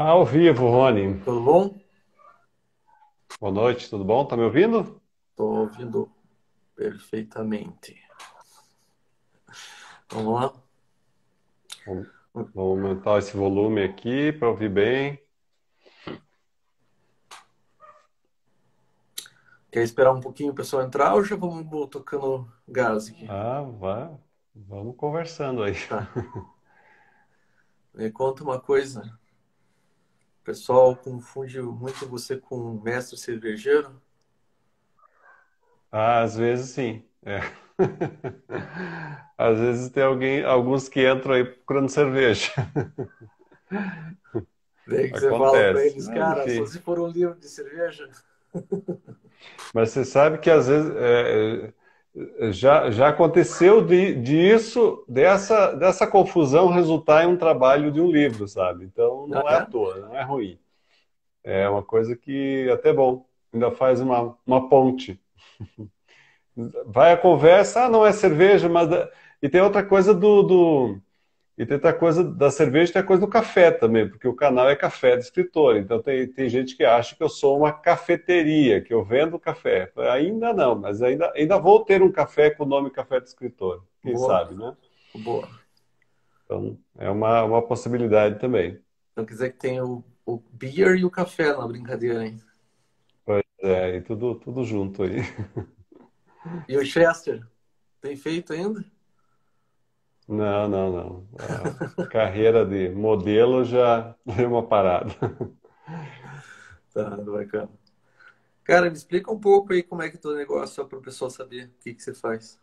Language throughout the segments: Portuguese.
Ao vivo, Rony. Tudo bom? Boa noite, tudo bom? Tá me ouvindo? Estou ouvindo perfeitamente. Vamos lá? Vamos vamos aumentar esse volume aqui para ouvir bem. Quer esperar um pouquinho o pessoal entrar ou já vamos tocando gás aqui? Ah, vai. Vamos conversando aí. Tá. Me conta uma coisa. O pessoal confunde muito você com um mestre cervejeiro? Ah, às vezes sim. É. Às vezes tem alguns que entram aí procurando cerveja. Daí que você fala para Acontece. eles, Mas cara, só enfim. se for um livro de cerveja. Mas você sabe que às vezes já aconteceu disso, dessa confusão resultar em um trabalho de um livro, sabe? Então Ah, não é à é? toa, não é ruim. É uma coisa que é até bom, ainda faz uma ponte. Vai a conversa, ah, não é cerveja, mas. E tem outra coisa E tem outra coisa da cerveja, tem a coisa do café também, porque o canal é Café do Escritor. Então tem gente que acha que eu sou uma cafeteria, que eu vendo café. Ainda não, mas ainda vou ter um café com o nome Café do Escritor. Quem Boa, sabe, né? boa. Então é uma possibilidade também. Não quer dizer que tem o beer e o café na brincadeira, hein? Pois é, e tudo junto aí. E o Chester? Tem feito ainda? Não, não, não. A carreira de modelo já deu uma parada. Tá, bacana. Cara, me explica um pouco aí como é que é o teu negócio, só para o pessoal saber o que que você faz.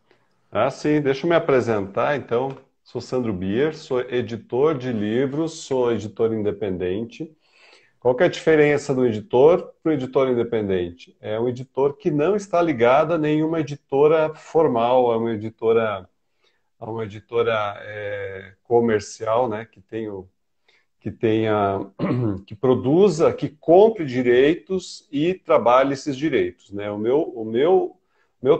Ah, sim, deixa eu me apresentar, então. Sou Sandro Bier, sou editor de livros, sou editor independente. Qual que é a diferença do editor para o editor independente? É um editor que não está ligado a nenhuma editora formal, a uma editora comercial, né, que tenha, que produza, que compre direitos e trabalhe esses direitos, né? O meu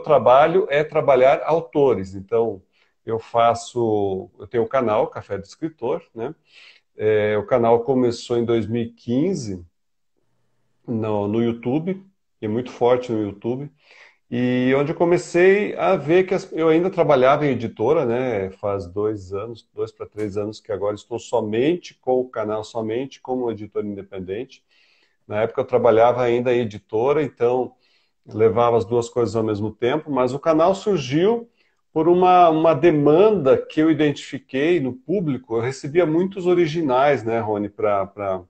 trabalho é trabalhar autores. Então, eu tenho o canal Café do Escritor, né? O canal começou em 2015 no YouTube, e é muito forte no YouTube. E onde eu comecei a ver que eu ainda trabalhava em editora, né? Faz 2 anos, 2 para 3 anos que agora estou somente com o canal, somente como editor independente. Na época eu trabalhava ainda em editora, então levava as duas coisas ao mesmo tempo, mas o canal surgiu por uma demanda que eu identifiquei no público. Eu recebia muitos originais, né, Rony, para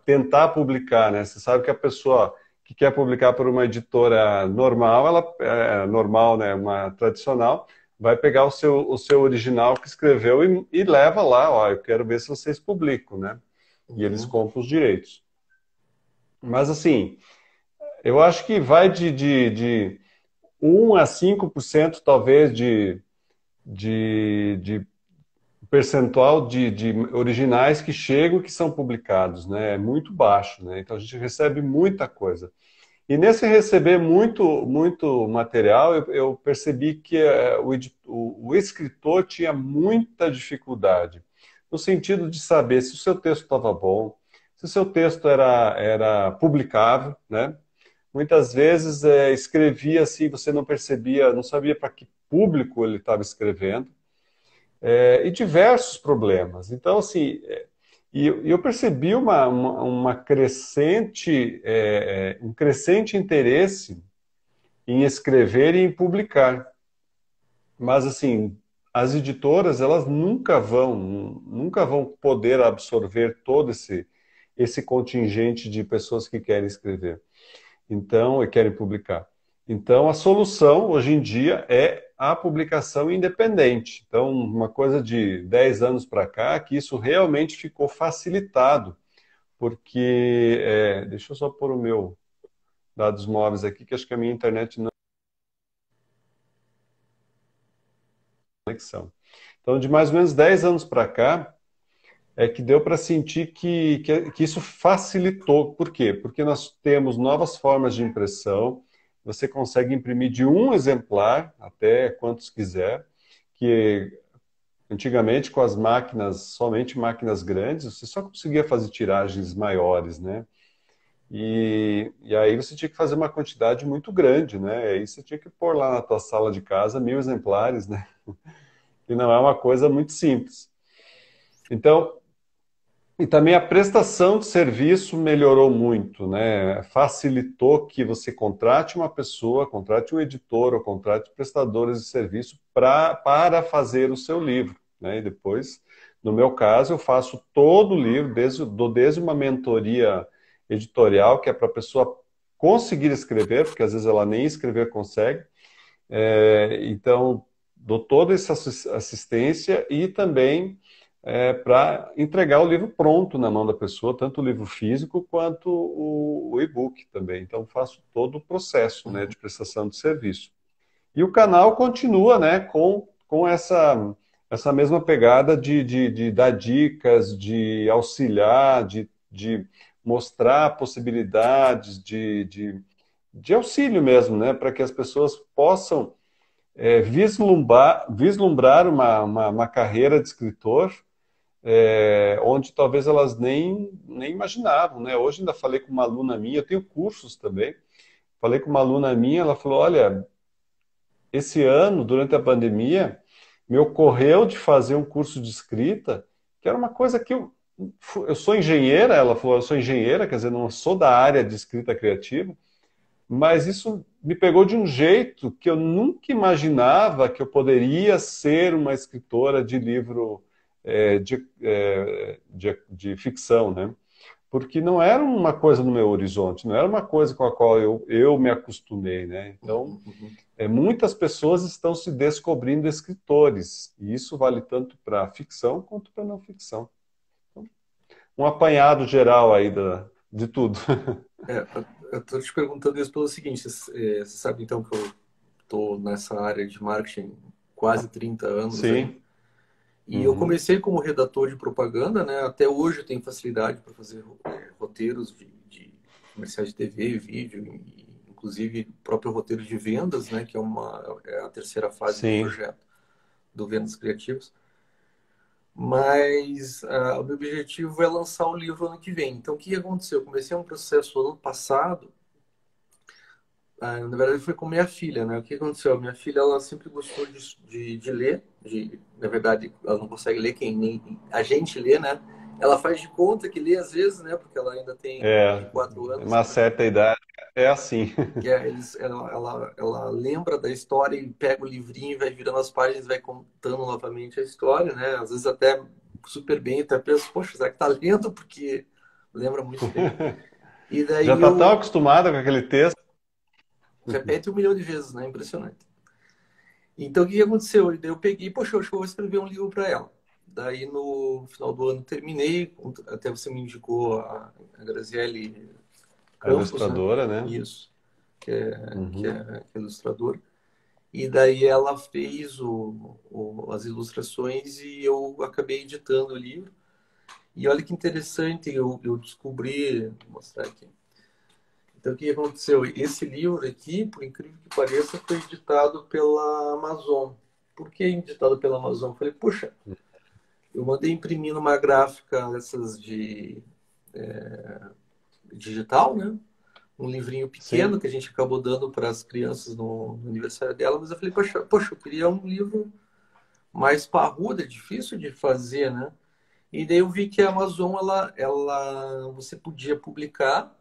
tentar publicar, né? Você sabe que a pessoa que quer publicar por uma editora normal, ela é normal, né, uma tradicional, vai pegar o seu original que escreveu e leva lá, ó, eu quero ver se vocês publicam, né? E eles Uhum. compram os direitos. Mas assim, eu acho que vai de 1 a 5% talvez de percentual de originais que chegam e que são publicados, né? É muito baixo, né? Então a gente recebe muita coisa. E nesse receber muito material, eu percebi que o escritor tinha muita dificuldade, no sentido de saber se o seu texto estava bom, se o seu texto era publicável, né? Muitas vezes escrevia assim, você não percebia, não sabia para que público ele estava escrevendo, e diversos problemas. Então, assim, e eu percebi uma crescente, um crescente interesse em escrever e em publicar. Mas, assim, as editoras, elas nunca vão poder absorver todo esse contingente de pessoas que querem escrever. Então, e querem publicar. Então, a solução hoje em dia é a publicação independente. Então, uma coisa de 10 anos para cá, que isso realmente ficou facilitado, porque, deixa eu só pôr o meu dados móveis aqui, que acho que a minha internet não tem conexão. Então, de mais ou menos 10 anos para cá, é que deu para sentir que isso facilitou. Por quê? Porque nós temos novas formas de impressão, você consegue imprimir de um exemplar até quantos quiser, que Antigamente, com as máquinas, somente máquinas grandes, você só conseguia fazer tiragens maiores, né? E aí você tinha que fazer uma quantidade muito grande, né? Aí você tinha que pôr lá na tua sala de casa 1.000 exemplares, né? E não é uma coisa muito simples. Então, e também a prestação de serviço melhorou muito, né? Facilitou que você contrate uma pessoa, contrate um editor ou contrate prestadores de serviço para fazer o seu livro, né? E depois, no meu caso, eu faço todo o livro, dou desde uma mentoria editorial, que é para a pessoa conseguir escrever, porque às vezes ela nem escrever consegue. Então, dou toda essa assistência e também para entregar o livro pronto na mão da pessoa, tanto o livro físico quanto o e-book também. Então, faço todo o processo, né, Uhum. de prestação de serviço. E o canal continua, né, com essa mesma pegada de dar dicas, de auxiliar, de mostrar possibilidades de auxílio mesmo, né, para que as pessoas possam vislumbrar uma carreira de escritor onde talvez elas nem imaginavam, né? Hoje ainda falei com uma aluna minha, eu tenho cursos também, falei com uma aluna minha, ela falou, olha, esse ano, durante a pandemia, me ocorreu de fazer um curso de escrita, que era uma coisa que eu sou engenheira, ela falou, eu sou engenheira, quer dizer, não sou da área de escrita criativa, mas isso me pegou de um jeito que eu nunca imaginava que eu poderia ser uma escritora de livro de ficção, né? Porque não era uma coisa no meu horizonte, não era uma coisa com a qual eu me acostumei, né? Então, Uhum. Uhum. muitas pessoas estão se descobrindo escritores, e isso vale tanto para ficção quanto para não ficção. Então, um apanhado geral aí de tudo. É, eu estou te perguntando isso pelo seguinte, você sabe então que eu estou nessa área de marketing quase 30 anos aí, Sim. e eu Uhum. comecei como redator de propaganda, né? Até hoje eu tenho facilidade para fazer roteiros de comerciais de TV e vídeo, e, inclusive próprio roteiro de vendas, né? Que é a terceira fase do Sim. projeto do Vendas Criativas. Mas o meu objetivo é lançar o livro ano que vem. Então, o que aconteceu? Eu comecei um processo ano passado. Na verdade, foi com minha filha, né? O que aconteceu? A minha filha, ela sempre gostou de ler. Na verdade, ela não consegue ler quem nem a gente lê, né? Ela faz de conta que lê às vezes, né? Porque ela ainda tem É, 24 anos. uma certa idade é assim. Que é, ela lembra da história e pega o livrinho e vai virando as páginas e vai contando novamente a história, né? Às vezes até super bem, até penso, poxa, será que tá lendo? Porque lembra muito bem. E Já daí está tão eu acostumada com aquele texto. repete 1 milhão de vezes, né? Impressionante. Então, o que aconteceu? Daí eu peguei, poxa, eu acho que eu vou escrever um livro para ela. Daí, no final do ano, terminei. Até você me indicou a Graziele A Campos, né? ilustradora, né? Isso, que é, que Uhum. é, que é ilustradora. E daí ela fez as ilustrações e eu acabei editando o livro. E olha que interessante, eu descobri, vou mostrar aqui. Então, o que aconteceu? Esse livro aqui, por incrível que pareça, foi editado pela Amazon. Por que editado pela Amazon? Eu falei, puxa, eu mandei imprimir numa gráfica dessas de digital, né? Um livrinho pequeno Sim. que a gente acabou dando para as crianças no aniversário dela, mas eu falei, poxa, eu queria um livro mais parrudo, é difícil de fazer, né? E daí eu vi que a Amazon, você podia publicar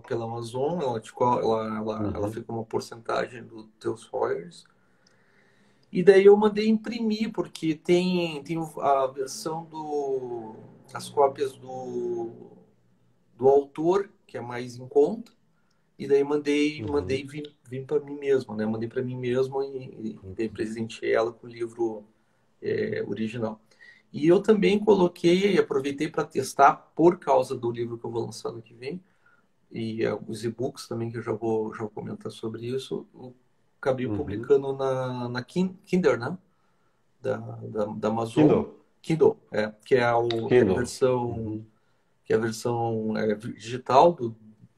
pela Amazon, ela Uhum. fica uma porcentagem dos teus royalties. E daí eu mandei imprimir, porque tem a versão as cópias do autor, que é mais em conta, e daí mandei Uhum. vir para mim mesmo, né? Mandei para mim mesmo e daí presenteei ela com o livro original. E eu também coloquei, aproveitei para testar por causa do livro que eu vou lançar no que vem, e os e-books também, que já vou comentar sobre isso, eu acabei Uhum. publicando na Kindle, né? Da Amazon, Kindle. Kindle, que é a Kindle. versão, Uhum. digital,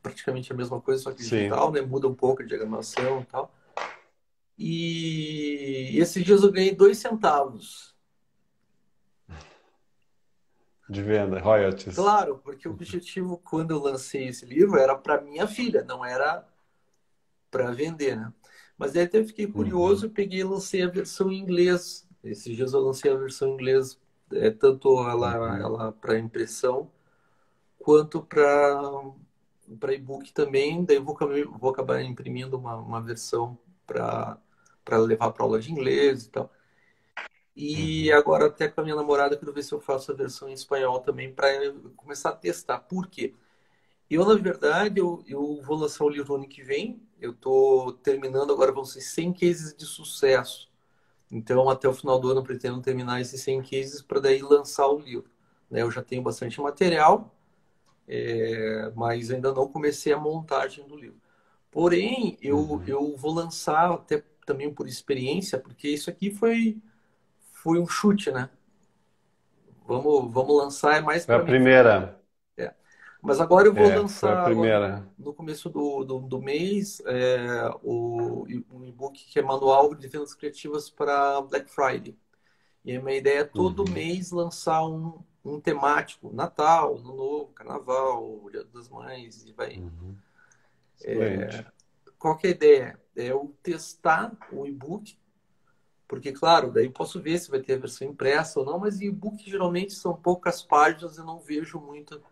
praticamente a mesma coisa, só que Sim. digital, né? Muda um pouco a diagramação e tal. E esses dias eu ganhei 2 centavos de venda, royalties. Claro, porque o objetivo quando eu lancei esse livro era para minha filha, não era para vender, né? Mas daí até fiquei curioso Uhum, e peguei e lancei a versão em inglês. Esses dias eu lancei a versão em inglês, tanto uhum, ela para impressão quanto para e-book também. Daí vou acabar imprimindo uma versão para levar para aula de inglês e tal. E uhum, agora até com a minha namorada quero ver se eu faço a versão em espanhol também para começar a testar. Por quê? Eu, na verdade, eu vou lançar o livro ano que vem. Eu estou terminando, agora vão ser 100 cases de sucesso. Então, até o final do ano, eu pretendo terminar esses 100 cases para daí lançar o livro. Né? Eu já tenho bastante material, mas ainda não comecei a montagem do livro. Porém, uhum. eu vou lançar até também por experiência, porque isso aqui foi um chute, né? Vamos lançar, é mais Foi a para mim. primeira. É. Mas agora eu vou Foi a lançar agora primeira. no começo do mês um e-book que é Manual de Vendas Criativas para Black Friday. E a minha ideia é todo Uhum, mês lançar um temático, Natal, Ano Novo, Carnaval, Dia das Mães, e vai. uhum. Excelente. Qual que é a ideia? É eu testar o e-book, porque, claro, daí posso ver se vai ter a versão impressa ou não, mas e-book geralmente são poucas páginas, eu não vejo muito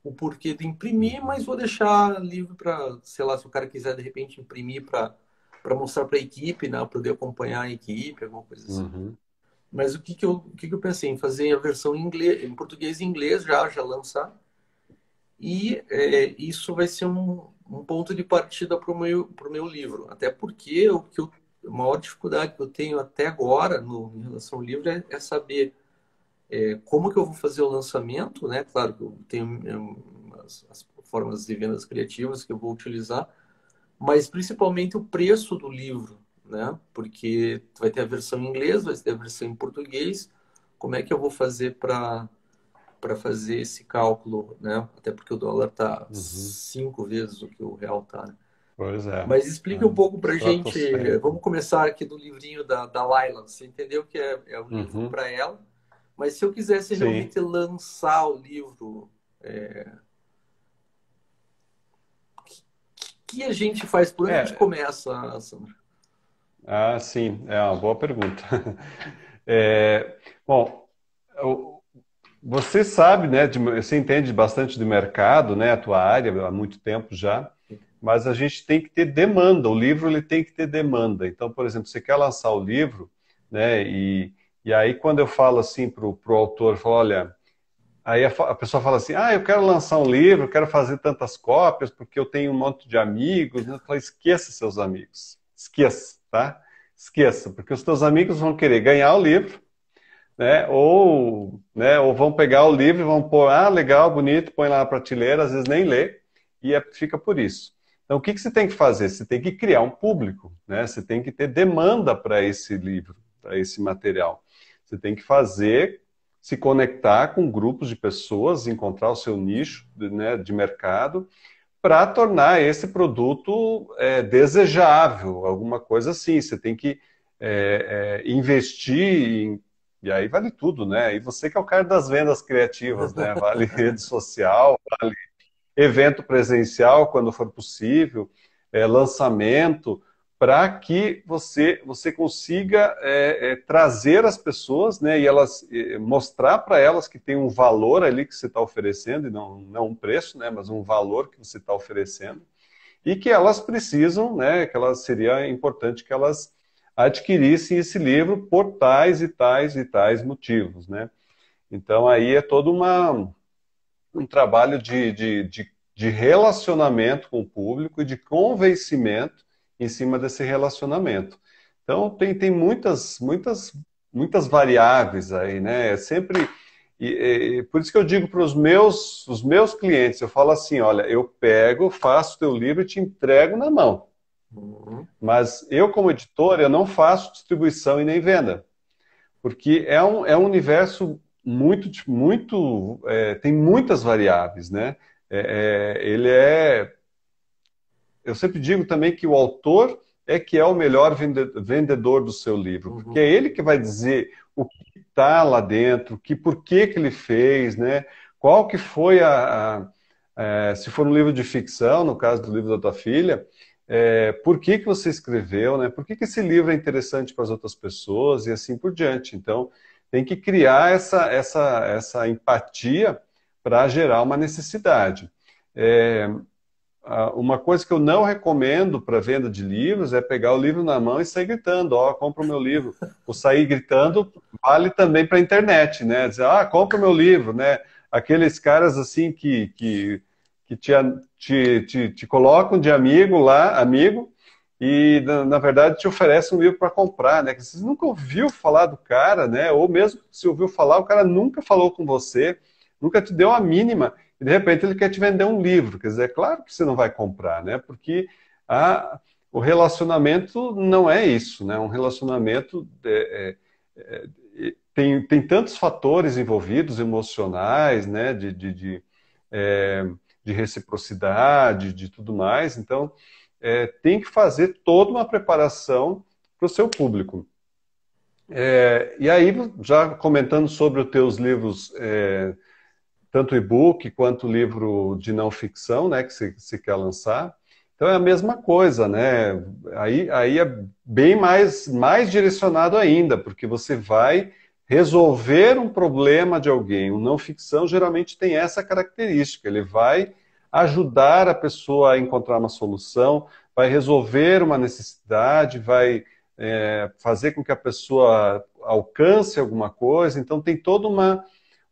o porquê de imprimir, Uhum, mas vou deixar livre para, sei lá, se o cara quiser de repente imprimir para mostrar para a equipe, né, poder acompanhar a equipe, alguma coisa assim. uhum, Mas o que que eu pensei em fazer a versão em inglês, em português e inglês já lançar, e isso vai ser um ponto de partida para pro meu livro, até porque a maior dificuldade que eu tenho até agora em relação ao livro é saber como que eu vou fazer o lançamento, né? Claro que eu tenho as formas de vendas criativas que eu vou utilizar, mas principalmente o preço do livro, né? Porque vai ter a versão em inglês, vai ter a versão em português. Como é que eu vou fazer para fazer esse cálculo, né? Até porque o dólar está uhum. 5 vezes o que o real está, né? Pois é. Mas explica um É. pouco para gente. Estratosférico. Vamos começar aqui do livrinho da Laila. Você entendeu que é um livro Uhum. para ela, mas se eu quisesse Sim. realmente lançar o livro, o que a gente faz? Por onde a gente É, começa, Sandra? sim, é uma boa pergunta. É, bom, o- você sabe, né, você entende bastante de mercado, né, a tua área há muito tempo já, mas a gente tem que ter demanda, o livro ele tem que ter demanda. Então, por exemplo, você quer lançar o livro, né, e aí quando eu falo assim para o autor, eu falo, olha, aí a pessoa fala assim, eu quero lançar um livro, quero fazer tantas cópias, porque eu tenho um monte de amigos. Eu falo, esqueça seus amigos. Esqueça, tá? Esqueça, porque os teus amigos vão querer ganhar o livro, né? Ou vão pegar o livro e vão pôr, legal, bonito, põe lá na prateleira, às vezes nem lê, e fica por isso. Então, o que que você tem que fazer? Você tem que criar um público, né? Você tem que ter demanda para esse livro, para esse material. Você tem que fazer, se conectar com grupos de pessoas, encontrar o seu nicho, né, de mercado, para tornar esse produto desejável, alguma coisa assim. Você tem que investir e aí vale tudo, né? E você que é o cara das vendas criativas, né? Vale rede social, evento presencial quando for possível, lançamento, para que você consiga trazer as pessoas, né, e elas mostrar para elas que tem um valor ali que você está oferecendo, e não um preço, né, mas um valor que você está oferecendo, e que elas precisam, né, que elas seria importante que elas adquirissem esse livro por tais e tais e tais motivos, né? Então aí é todo um trabalho de relacionamento com o público e de convencimento em cima desse relacionamento. Então, tem muitas variáveis aí, né? É sempre. Por isso que eu digo para os meus clientes, eu falo assim, olha, eu pego, faço o teu livro e te entrego na mão. Uhum, Mas eu, como editor, eu não faço distribuição e nem venda porque é um universo tem muitas variáveis, né? Ele eu sempre digo também que o autor é que é o melhor vendedor do seu livro, porque uhum. é ele que vai dizer o que está lá dentro, por que que ele fez, né? Qual que foi se for um livro de ficção, no caso do livro da tua filha, por que que você escreveu, né? Por que que esse livro é interessante para as outras pessoas e assim por diante. Então, tem que criar essa empatia para gerar uma necessidade. É, uma coisa que eu não recomendo para venda de livros é pegar o livro na mão e sair gritando, ó, compra o meu livro. O sair gritando vale também para a internet, né? Dizer, compra o meu livro, né? Aqueles caras assim que te colocam de amigo lá, amigo, e na verdade te oferecem um livro para comprar, né? Que você nunca ouviu falar do cara, né? Ou mesmo se ouviu falar, o cara nunca falou com você, nunca te deu a mínima. E de repente ele quer te vender um livro. Quer dizer, é claro que você não vai comprar, né? Porque o relacionamento não é isso, né? Um relacionamento tem tantos fatores envolvidos, emocionais, né? É, de reciprocidade, de tudo mais. Então, tem que fazer toda uma preparação para o seu público. E aí, já comentando sobre os teus livros, tanto e-book quanto livro de não ficção, né, que você quer lançar. Então é a mesma coisa, né? Aí é bem mais direcionado ainda, porque você vai resolver um problema de alguém. O não ficção geralmente tem essa característica, ele vai ajudar a pessoa a encontrar uma solução, vai resolver uma necessidade, vai fazer com que a pessoa alcance alguma coisa. Então tem toda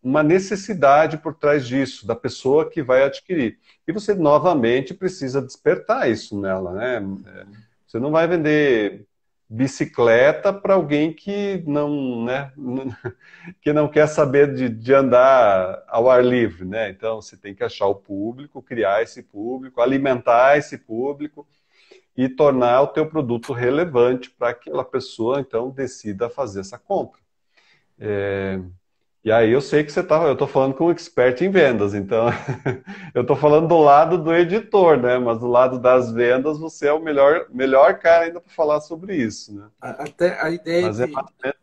uma necessidade por trás disso, da pessoa que vai adquirir. E você, novamente, precisa despertar isso nela, né? Você não vai vender bicicleta para alguém que não, né, que não quer saber de andar ao ar livre, né? Então, você tem que achar o público, criar esse público, alimentar esse público e tornar o teu produto relevante para aquela pessoa, então, decida fazer essa compra. E aí eu sei que eu estou falando com um expert em vendas, então eu estou falando do lado do editor, né? Mas do lado das vendas você é o melhor cara ainda para falar sobre isso, né? Até a ideia Mas é mais ou menos.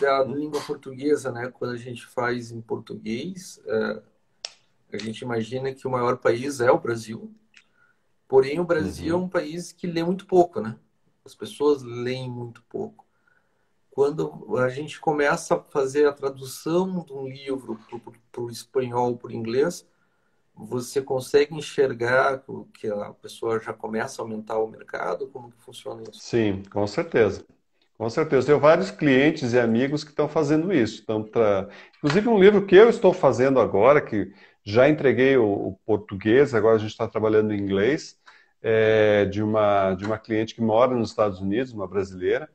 da língua portuguesa, né? Quando a gente faz em português, a gente imagina que o maior país é o Brasil. Porém, o Brasil é Uhum. um país que lê muito pouco, né? As pessoas leem muito pouco. Quando a gente começa a fazer a tradução de um livro para o espanhol, para o inglês, você consegue enxergar que a pessoa já começa a aumentar o mercado? Como que funciona isso? Sim, com certeza. Com certeza. Tenho vários clientes e amigos que estão fazendo isso. Inclusive um livro que eu estou fazendo agora, que já entreguei o português, agora a gente está trabalhando em inglês, de uma cliente que mora nos Estados Unidos, uma brasileira.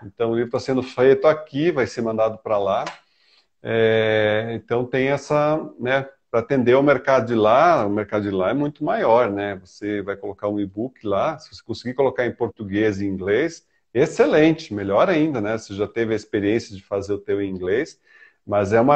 Então, o livro está sendo feito aqui, vai ser mandado para lá. Então, tem né, para atender o mercado de lá é muito maior, né? Você vai colocar um e-book lá, se você conseguir colocar em português e inglês, excelente, melhor ainda, né? Você já teve a experiência de fazer o teu em inglês, mas é um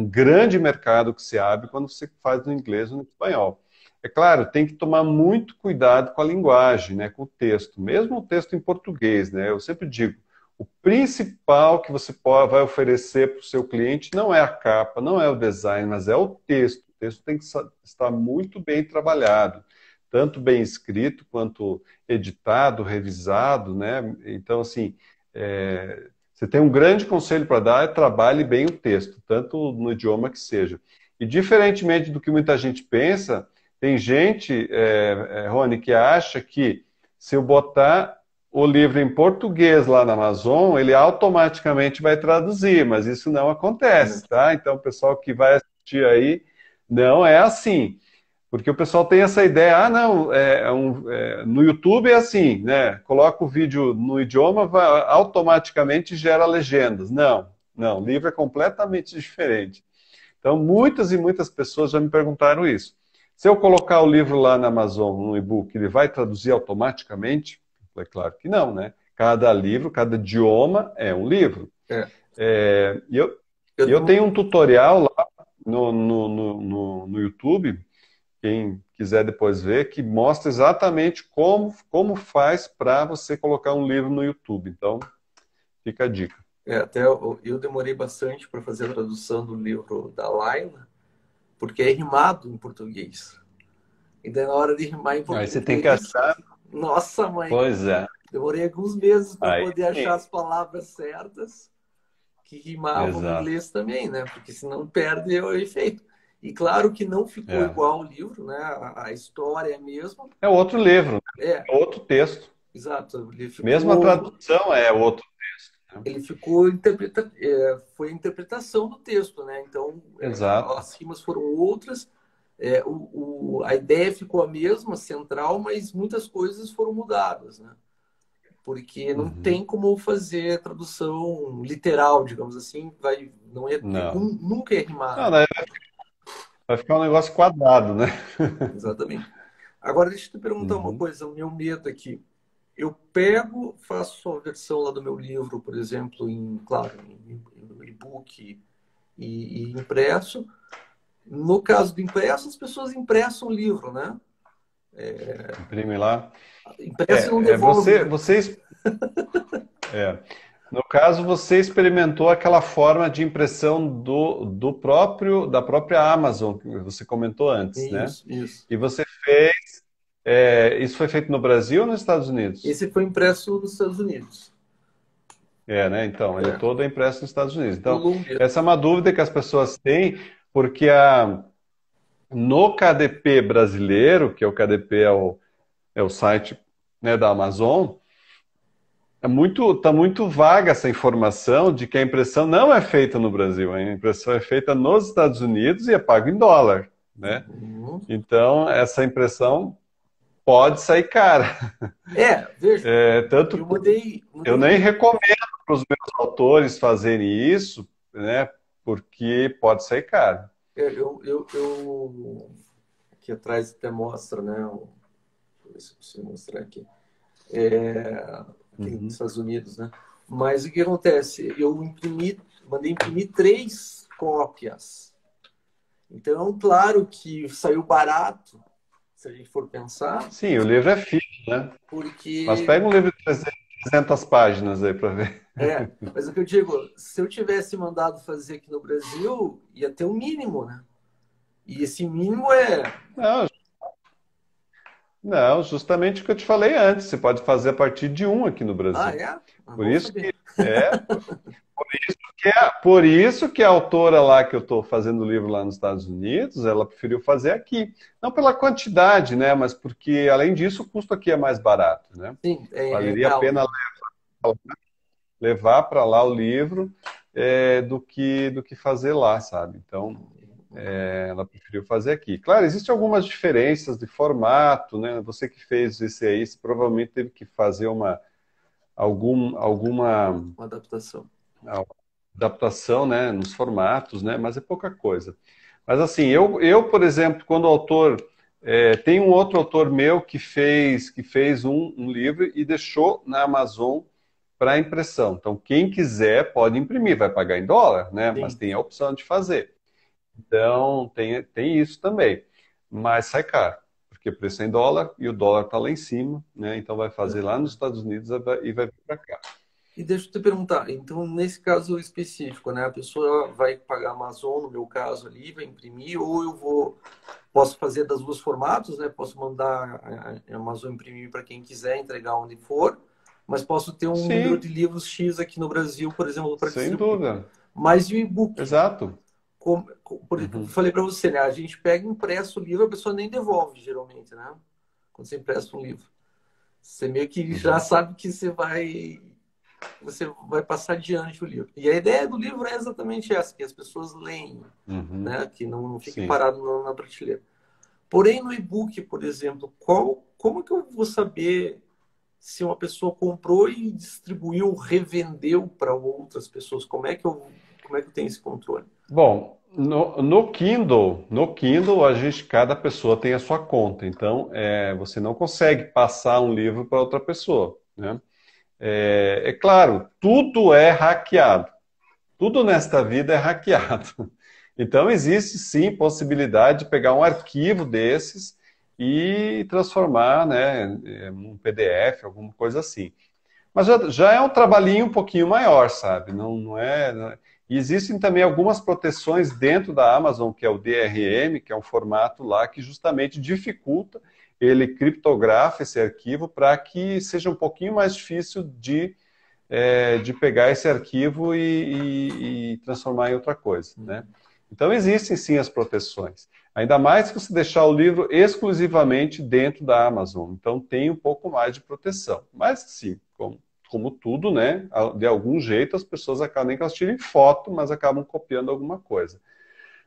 grande mercado que se abre quando você faz no inglês ou no espanhol. É claro, tem que tomar muito cuidado com a linguagem, né, com o texto, mesmo o texto em português, né? Eu sempre digo, o principal que você vai oferecer para o seu cliente não é a capa, não é o design, mas é o texto. O texto tem que estar muito bem trabalhado, tanto bem escrito quanto editado, revisado, né? Então, assim, você tem um grande conselho para dar, é trabalhe bem o texto, tanto no idioma que seja. E diferentemente do que muita gente pensa, tem gente, Rony, que acha que se eu botar o livro em português lá na Amazon, ele automaticamente vai traduzir, mas isso não acontece, tá? Então, o pessoal que vai assistir aí, não é assim. Porque o pessoal tem essa ideia, não, no YouTube é assim, né? Coloca o vídeo no idioma, automaticamente gera legendas. Não, não, livro é completamente diferente. Então, muitas e muitas pessoas já me perguntaram isso. Se eu colocar o livro lá na Amazon, no e-book, ele vai traduzir automaticamente? É claro que não, né? Cada livro, cada idioma é um livro. É. E eu tenho um tutorial lá no YouTube quem quiser depois ver, que mostra exatamente como faz para você colocar um livro no YouTube. Então, fica a dica. Até eu demorei bastante para fazer a tradução do livro da Laila, porque é rimado em português. E daí, na hora de rimar em Aí você tem que português, achar. nossa, mãe, Pois é. demorei alguns meses para Aí poder sim. achar as palavras certas que rimavam em Exato. inglês também, né? Porque senão perde o efeito. E claro que não ficou É. igual o livro, né? A história é a mesma. É outro livro, né? É, É outro texto. exato. Mesmo a tradução é outro texto, né? Ele ficou foi a interpretação do texto, né? Então, Exato. as rimas foram outras, a ideia ficou a mesma, central, mas muitas coisas foram mudadas, né? Porque não Uhum. tem como fazer tradução literal, digamos assim, não é, Não. nunca é Não, rimado. daí vai ficar um negócio quadrado, né? Exatamente. Agora, deixa eu te perguntar uma Uhum. coisa, o meu medo aqui. Eu pego, faço a versão lá do meu livro, por exemplo, claro, em e-book e impresso. No caso do impresso, as pessoas impressam o livro, né? Imprime lá. Impresso e não devolve, Você, né? vocês, é, no caso, você experimentou aquela forma de impressão da própria Amazon, que você comentou antes, né? Isso, isso. E você fez, isso foi feito no Brasil ou nos Estados Unidos? Esse foi impresso nos Estados Unidos. Né? Então, ele É, todo é impresso nos Estados Unidos. Então, Colômbia. essa é uma dúvida que as pessoas têm, porque no KDP brasileiro, que é o KDP é o site, né, da Amazon, tá muito vaga essa informação de que a impressão não é feita no Brasil, a impressão é feita nos Estados Unidos e é pago em dólar, né? Uhum. Então, essa impressão pode sair cara. Veja, Tanto eu que mandei eu um nem e-book. recomendo para os meus autores fazerem isso, né? Porque pode sair caro. Aqui atrás até mostra, né? Deixa eu ver se eu consigo mostrar aqui. Aqui nos Uhum. Estados Unidos, né? Mas o que acontece? Mandei imprimir 3 cópias. Então, claro que saiu barato, se a gente for pensar, Sim, o livro é fino, né? Mas porque pega um livro de 300 páginas aí para ver. mas o que eu digo, se eu tivesse mandado fazer aqui no Brasil, ia ter um mínimo, né? E esse mínimo Não, não, justamente o que eu te falei antes. Você pode fazer a partir de um aqui no Brasil. é? Por Bom isso saber. que é, por isso que a autora lá que eu estou fazendo o livro lá nos Estados Unidos, ela preferiu fazer aqui. Não pela quantidade, né? Mas porque, além disso, o custo aqui é mais barato, né? Sim, é Valeria a real, pena né? levar para lá o livro do que fazer lá, sabe? Então, ela preferiu fazer aqui. Claro, existem algumas diferenças de formato, né? Você que fez esse aí, você provavelmente teve que fazer alguma Uma adaptação. adaptação, né, nos formatos, né? Mas é pouca coisa. Mas assim, por exemplo, quando o autor tem um outro autor meu que fez um livro e deixou na Amazon para impressão. Então, quem quiser pode imprimir, vai pagar em dólar, né? Mas Sim. tem a opção de fazer. Então, tem isso também. Mas sai caro, porque o preço é em dólar e o dólar está lá em cima, né? Então, vai fazer lá nos Estados Unidos e vai vir para cá. E deixa eu te perguntar, então, nesse caso específico, né? A pessoa vai pagar a Amazon, no meu caso ali, vai imprimir, ou posso fazer das duas formatos, né? Posso mandar a Amazon imprimir para quem quiser, entregar onde for, mas posso ter um número de Sim, livros X aqui no Brasil, por exemplo, para sem distribuir. dúvida. Mas e o e-book? Exato. Por isso que eu Uhum. falei para você, né? A gente pega impresso o livro, a pessoa nem devolve, geralmente, né? Quando você empresta um livro. Você meio que já Uhum. sabe que você vai passar adiante o livro. E a ideia do livro é exatamente essa, que as pessoas leem, Uhum. né? Que não fique Sim. parado na prateleira. Porém, no e-book, por exemplo, como que eu vou saber se uma pessoa comprou e distribuiu, revendeu para outras pessoas? Como é que eu tenho esse controle? Bom, no Kindle cada pessoa tem a sua conta, então você não consegue passar um livro para outra pessoa, né? É claro, tudo é hackeado, tudo nesta vida é hackeado. Então, existe sim possibilidade de pegar um arquivo desses e transformar, né, em um PDF, alguma coisa assim. Mas já é um trabalhinho um pouquinho maior, sabe? Não é, E existem também algumas proteções dentro da Amazon, que é o DRM, que é um formato lá que justamente dificulta, ele criptografa esse arquivo para que seja um pouquinho mais difícil de pegar esse arquivo e transformar em outra coisa, né? Então existem sim as proteções. Ainda mais se você deixar o livro exclusivamente dentro da Amazon. Então tem um pouco mais de proteção. Mas sim, como tudo, né? De algum jeito as pessoas acabam, nem que elas tirem foto, mas acabam copiando alguma coisa.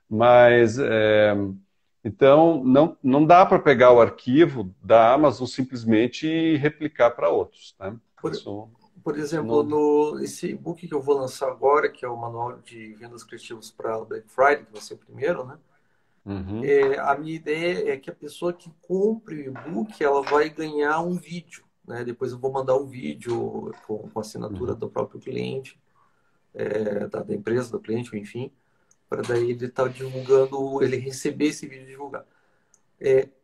Mas então não dá para pegar o arquivo da Amazon simplesmente e replicar para outros, né? Por, por Isso exemplo, não. no esse e-book que eu vou lançar agora, que é o Manual de Vendas Criativas para Black Friday, que vai ser o primeiro, né? Uhum, A minha ideia é que a pessoa que compre o e-book, ela vai ganhar um vídeo, né? Depois eu vou mandar um vídeo com assinatura uhum. do próprio cliente, da empresa, do cliente, enfim, para daí ele estar divulgando, ele receber esse vídeo e divulgar.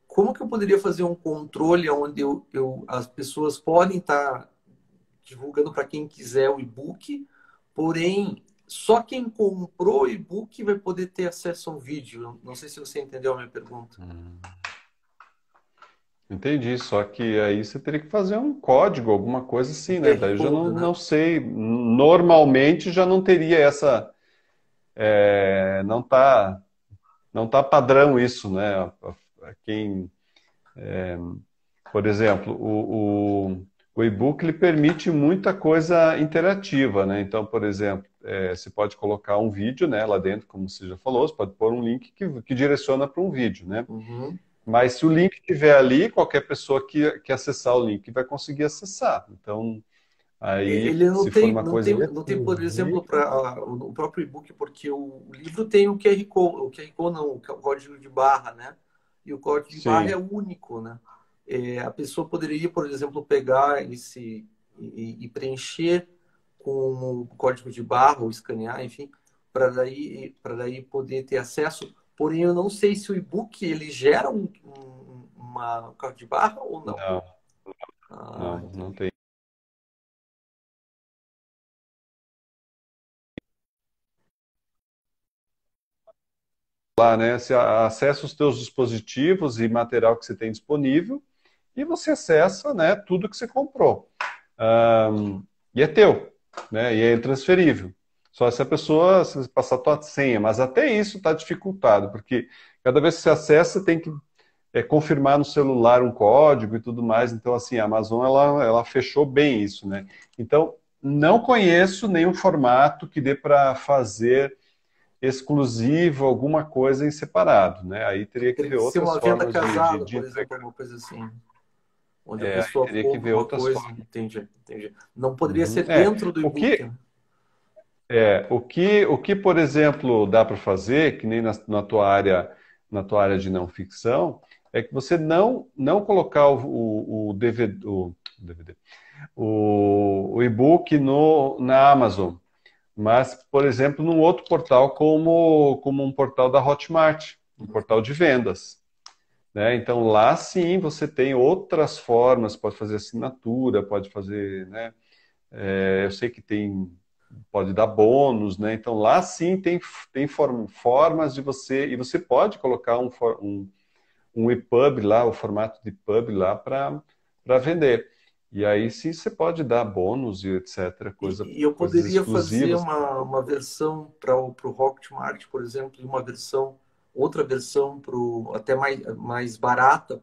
Como que eu poderia fazer um controle onde as pessoas podem estar divulgando para quem quiser o e-book, porém, só quem comprou o e-book vai poder ter acesso ao vídeo? Não sei se você entendeu a minha pergunta. Entendi, só que aí você teria que fazer um código, alguma coisa Um assim, né? QR Daí eu já Code, né? não sei. Normalmente já não teria essa. Não não tá padrão isso, né? Quem, por exemplo, o e-book ele permite muita coisa interativa, né? Então, por exemplo, você pode colocar um vídeo, né, lá dentro, como você já falou, você pode pôr um link que direciona para um vídeo, né? Uhum. Mas se o link estiver ali, qualquer pessoa que acessar o link vai conseguir acessar. Então, aí, Ele se for uma coisa não tem, por exemplo, exclusiva, para o próprio e-book, porque o livro tem o QR Code, o QR Code não, o código de barra, né? E o código de barra é sim. único, né? A pessoa poderia, por exemplo, pegar e preencher com o código de barra ou escanear, enfim, para daí poder ter acesso. Porém, eu não sei se o e-book ele gera um código de barra ou não. Não, Ah, não entendi. tem. Lá, né? Você acessa os teus dispositivos e material que você tem disponível e você acessa, né, tudo que você comprou. E é teu, né? E é intransferível. Só se a pessoa se passar a tua senha, mas até isso está dificultado, porque cada vez que você acessa, tem que confirmar no celular um código e tudo mais. Então, assim, a Amazon ela fechou bem isso, né? Então, não conheço nenhum formato que dê para fazer exclusivo alguma coisa em separado, né? Aí teria que Teria ver que ser outras uma venda formas casada, de por exemplo, entregar. alguma coisa assim, onde a Aí pessoa teria que compra ver uma outras coisa, formas. entendi, entendi. Não poderia Uhum. ser dentro do O e-book, que, né? por exemplo, dá para fazer, que nem na tua área de não ficção, é que você não colocar o DVD, DVD, o e-book na Amazon, mas, por exemplo, num outro portal como um portal da Hotmart, um portal de vendas. Né? Então, lá sim você tem outras formas, pode fazer assinatura, pode fazer, né? Eu sei que pode dar bônus, né? Então lá sim tem formas de e você pode colocar um EPUB lá, o formato de EPUB lá para vender. E aí sim você pode dar bônus e etc, E eu coisas poderia fazer exclusivas. uma versão para o Hotmart, por exemplo, e uma versão, outra versão até mais barata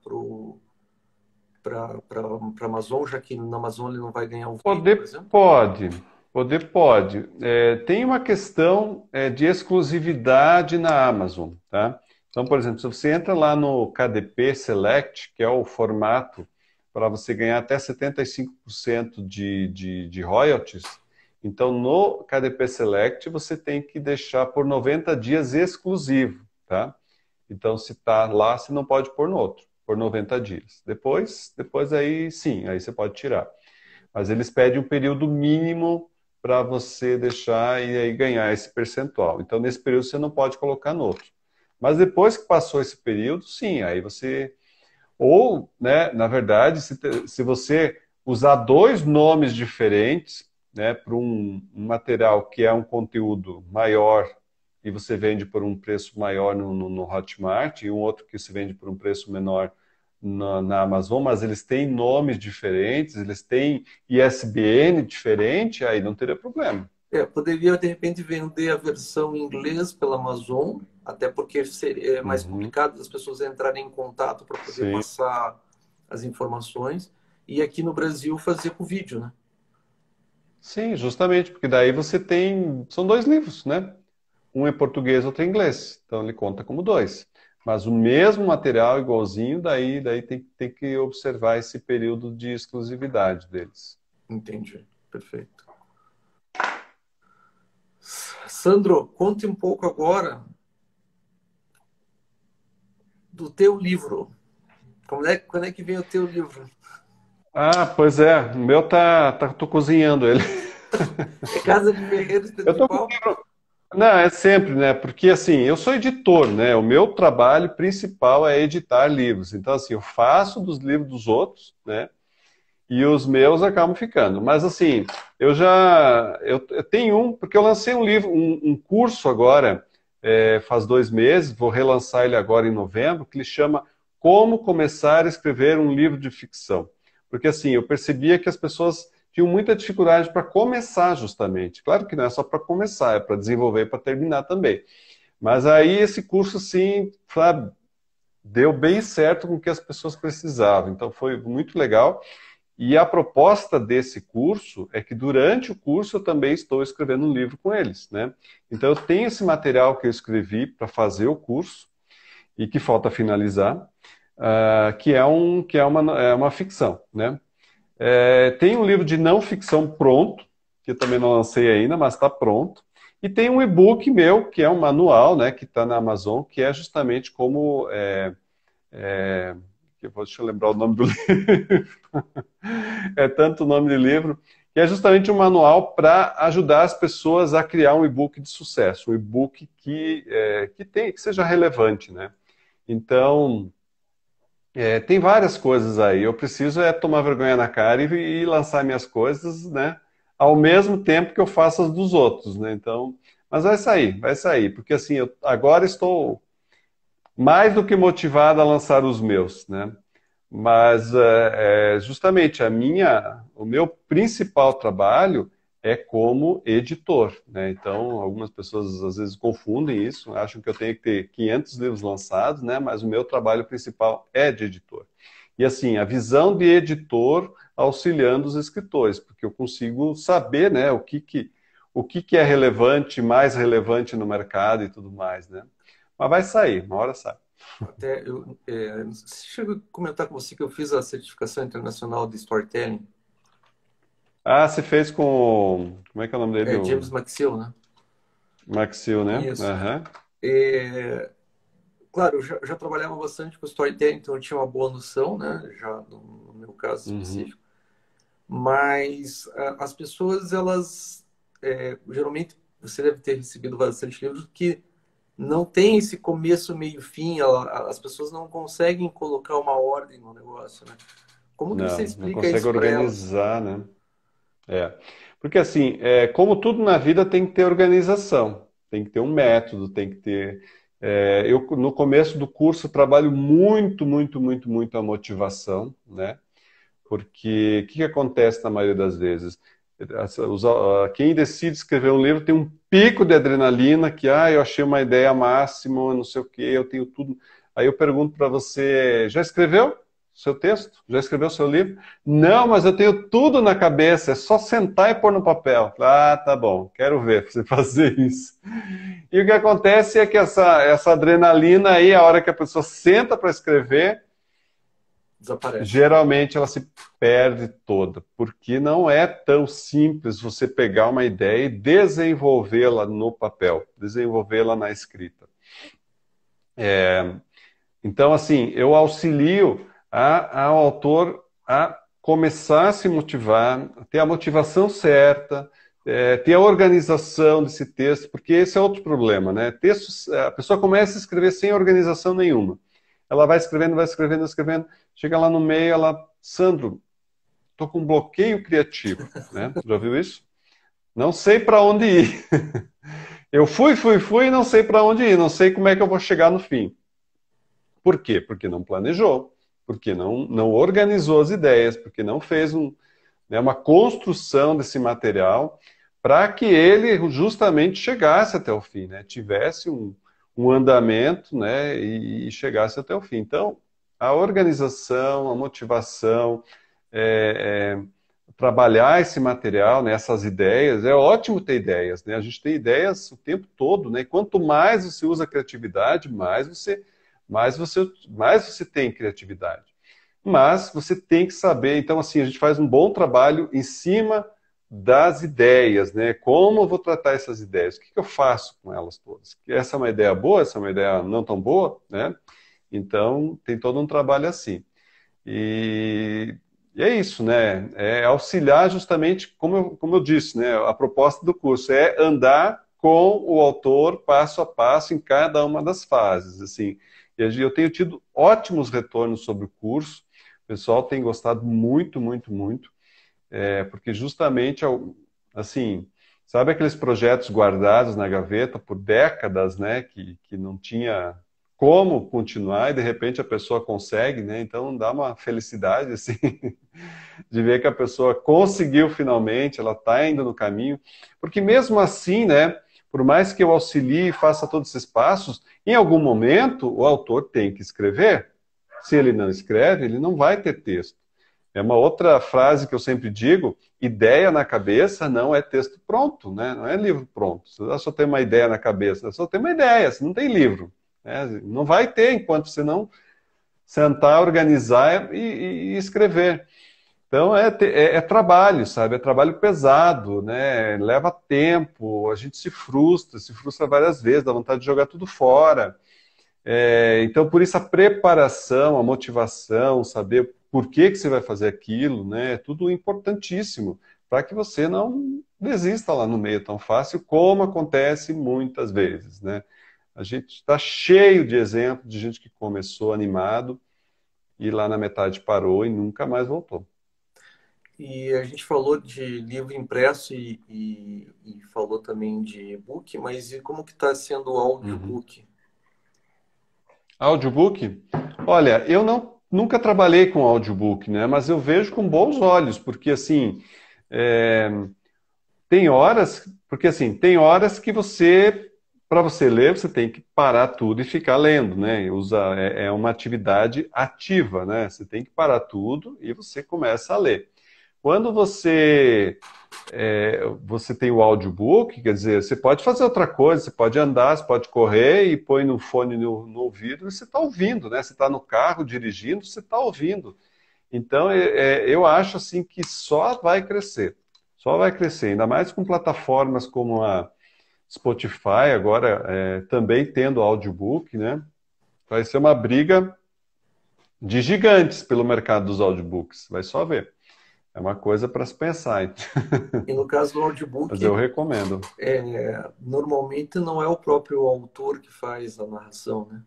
para Amazon, já que na Amazon ele não vai ganhar o frete, por Poder exemplo. pode, poder pode. Tem uma questão de exclusividade na Amazon, tá? Então, por exemplo, se você entra lá no KDP Select, que é o formato para você ganhar até 75% de royalties, então no KDP Select você tem que deixar por 90 dias exclusivo, tá? Então, se está lá, você não pode pôr no outro, por 90 dias. Depois aí sim, aí você pode tirar. Mas eles pedem um período mínimo para você deixar e aí ganhar esse percentual. Então, nesse período, você não pode colocar no outro. Mas depois que passou esse período, sim, aí você... Ou, né, na verdade, se você usar dois nomes diferentes, né, para um material que é um conteúdo maior e você vende por um preço maior no Hotmart e um outro que se vende por um preço menor na Amazon, mas eles têm nomes diferentes, eles têm ISBN diferente, aí não teria problema. Poderia, de repente, vender a versão em inglês pela Amazon, até porque seria mais Uhum. complicado as pessoas entrarem em contato para poder Sim. passar as informações. E aqui no Brasil fazer com vídeo, né? Sim, justamente, porque daí você tem. São dois livros, né? Um em português, outro em inglês. Então ele conta como dois. Mas o mesmo material, igualzinho, daí tem que observar esse período de exclusividade deles. Entendi. Perfeito. Sandro, conte um pouco agora do teu livro. Quando é que vem o teu livro? Ah, pois é, o meu tô cozinhando ele. É Casa de Ferreiro, Espeto Eu de tô com... Pau? Não, é sempre, né? Porque assim, eu sou editor, né? O meu trabalho principal é editar livros. Então, assim, eu faço dos livros dos outros, né? E os meus acabam ficando. Mas assim, eu tenho um, porque eu lancei um livro, um curso agora, faz 2 meses, vou relançar ele agora em novembro, que ele chama Como Começar a Escrever um Livro de Ficção. Porque assim, eu percebia que as pessoas tinham muita dificuldade para começar justamente. Claro que não é só para começar, é para desenvolver e para terminar também. Mas aí esse curso, sim, sabe, deu bem certo com o que as pessoas precisavam. Então foi muito legal. E a proposta desse curso é que durante o curso eu também estou escrevendo um livro com eles, né? Então eu tenho esse material que eu escrevi para fazer o curso e que falta finalizar, é uma ficção, né? Tem um livro de não ficção pronto, que eu também não lancei ainda, mas está pronto. E tem um e-book meu, que é um manual, né, que está na Amazon, que é justamente como... deixa eu lembrar o nome do livro. É tanto o nome de livro, que é justamente um manual para ajudar as pessoas a criar um e-book de sucesso, um e-book que seja relevante, né? Então, tem várias coisas aí. Eu preciso tomar vergonha na cara e lançar minhas coisas, né? Ao mesmo tempo que eu faço as dos outros, né? Então, mas vai sair, porque assim, eu agora estou mais do que motivado a lançar os meus, né? Mas justamente o meu principal trabalho é como editor, né? Então, algumas pessoas às vezes confundem isso, acham que eu tenho que ter 500 livros lançados, né? Mas o meu trabalho principal é de editor. E assim, a visão de editor auxiliando os escritores, porque eu consigo saber, né, o que é relevante, mais relevante no mercado e tudo mais, né? Mas vai sair, uma hora sai. Até não sei se chegou a comentar com você que eu fiz a certificação internacional de storytelling. Ah, você fez com. Como é que é o nome dele? É O James Maxill, né? Maxil, né? Isso. Aham. É, claro, eu já trabalhava bastante com storytelling, então eu tinha uma boa noção, né? Já no meu caso Uhum. específico. Mas as pessoas, elas geralmente você deve ter recebido bastante livros que não tem esse começo, meio, fim. As pessoas não conseguem colocar uma ordem no negócio, né? Como que você Não explica consegue isso para elas? organizar, né? É. Porque assim, como tudo na vida tem que ter organização, tem que ter um método, tem que ter. Eu, no começo do curso, trabalho muito, muito, muito, muito a motivação, né? Porque o que acontece na maioria das vezes? Quem decide escrever um livro tem um pico de adrenalina que, eu achei uma ideia máxima, não sei o quê, eu tenho tudo. Aí eu pergunto para você, já escreveu seu texto? Já escreveu seu livro? Não, mas eu tenho tudo na cabeça, é só sentar e pôr no papel. Ah, tá bom, quero ver você fazer isso. E o que acontece é que essa adrenalina aí, a hora que a pessoa senta para escrever, Desaparece. geralmente ela se perde toda, porque não é tão simples você pegar uma ideia e desenvolvê-la no papel, desenvolvê-la na escrita. Então, assim, eu auxilio ao autor a começar a se motivar, a ter a motivação certa, ter a organização desse texto, porque esse é outro problema, né? Textos, a pessoa começa a escrever sem organização nenhuma. Ela vai escrevendo, vai escrevendo, escrevendo, chega lá no meio, ela, Sandro, estou com um bloqueio criativo, né? Já viu isso? Não sei para onde ir. Eu fui e não sei para onde ir, não sei como é que eu vou chegar no fim. Por quê? Porque não planejou, porque não organizou as ideias, porque não fez uma construção desse material para que ele justamente chegasse até o fim, né? Tivesse um andamento, né? E chegasse até o fim. Então, a organização, a motivação, é, trabalhar esse material, né, essas ideias, é ótimo ter ideias, né? A gente tem ideias o tempo todo, né? E quanto mais você usa a criatividade, mais você tem criatividade. Mas você tem que saber, então assim, a gente faz um bom trabalho em cima das ideias, né? Como eu vou tratar essas ideias? O que eu faço com elas todas? Essa é uma ideia boa, essa é uma ideia não tão boa, né? Então, tem todo um trabalho assim. E, e é isso, né? É auxiliar justamente, como eu disse, né? A proposta do curso é andar com o autor passo a passo em cada uma das fases, assim. E eu tenho tido ótimos retornos sobre o curso. O pessoal tem gostado muito, muito, muito, porque justamente, assim, sabe aqueles projetos guardados na gaveta por décadas, né, que não tinha como continuar e de repente a pessoa consegue, né? Então dá uma felicidade, assim, de ver que a pessoa conseguiu finalmente, ela está indo no caminho, porque mesmo assim, né, por mais que eu auxilie e faça todos esses passos, em algum momento o autor tem que escrever. Se ele não escreve, ele não vai ter texto. É uma outra frase que eu sempre digo: ideia na cabeça não é texto pronto, né? Não é livro pronto. Você só tem uma ideia na cabeça, só tem uma ideia, você não tem livro, né? Não vai ter enquanto você não sentar, organizar e escrever. Então é trabalho, sabe? É trabalho pesado, né? Leva tempo, a gente se frustra várias vezes, dá vontade de jogar tudo fora. Então, por isso a preparação, a motivação, saber por que você vai fazer aquilo, né? É tudo importantíssimo para que você não desista lá no meio tão fácil, como acontece muitas vezes, né? A gente está cheio de exemplos de gente que começou animado e lá na metade parou e nunca mais voltou. E a gente falou de livro impresso e falou também de e-book, mas e como que está sendo o Uhum. audiobook? Audiobook? Olha, eu nunca trabalhei com audiobook, né? Mas eu vejo com bons olhos, porque assim, é, tem horas que para você ler, você tem que parar tudo e ficar lendo, né? É uma atividade ativa, né? Você tem que parar tudo e você começa a ler. Quando você tem o audiobook, quer dizer, você pode fazer outra coisa, você pode andar, você pode correr e põe no fone no ouvido e você está ouvindo, né? Você está no carro dirigindo, você está ouvindo. Então, eu acho assim que só vai crescer, ainda mais com plataformas como a Spotify, agora também tendo audiobook, né? Vai ser uma briga de gigantes pelo mercado dos audiobooks, vai só ver. É uma coisa para se pensar, E no caso do mas eu audiobook, recomendo. normalmente não é o próprio autor que faz a narração, né?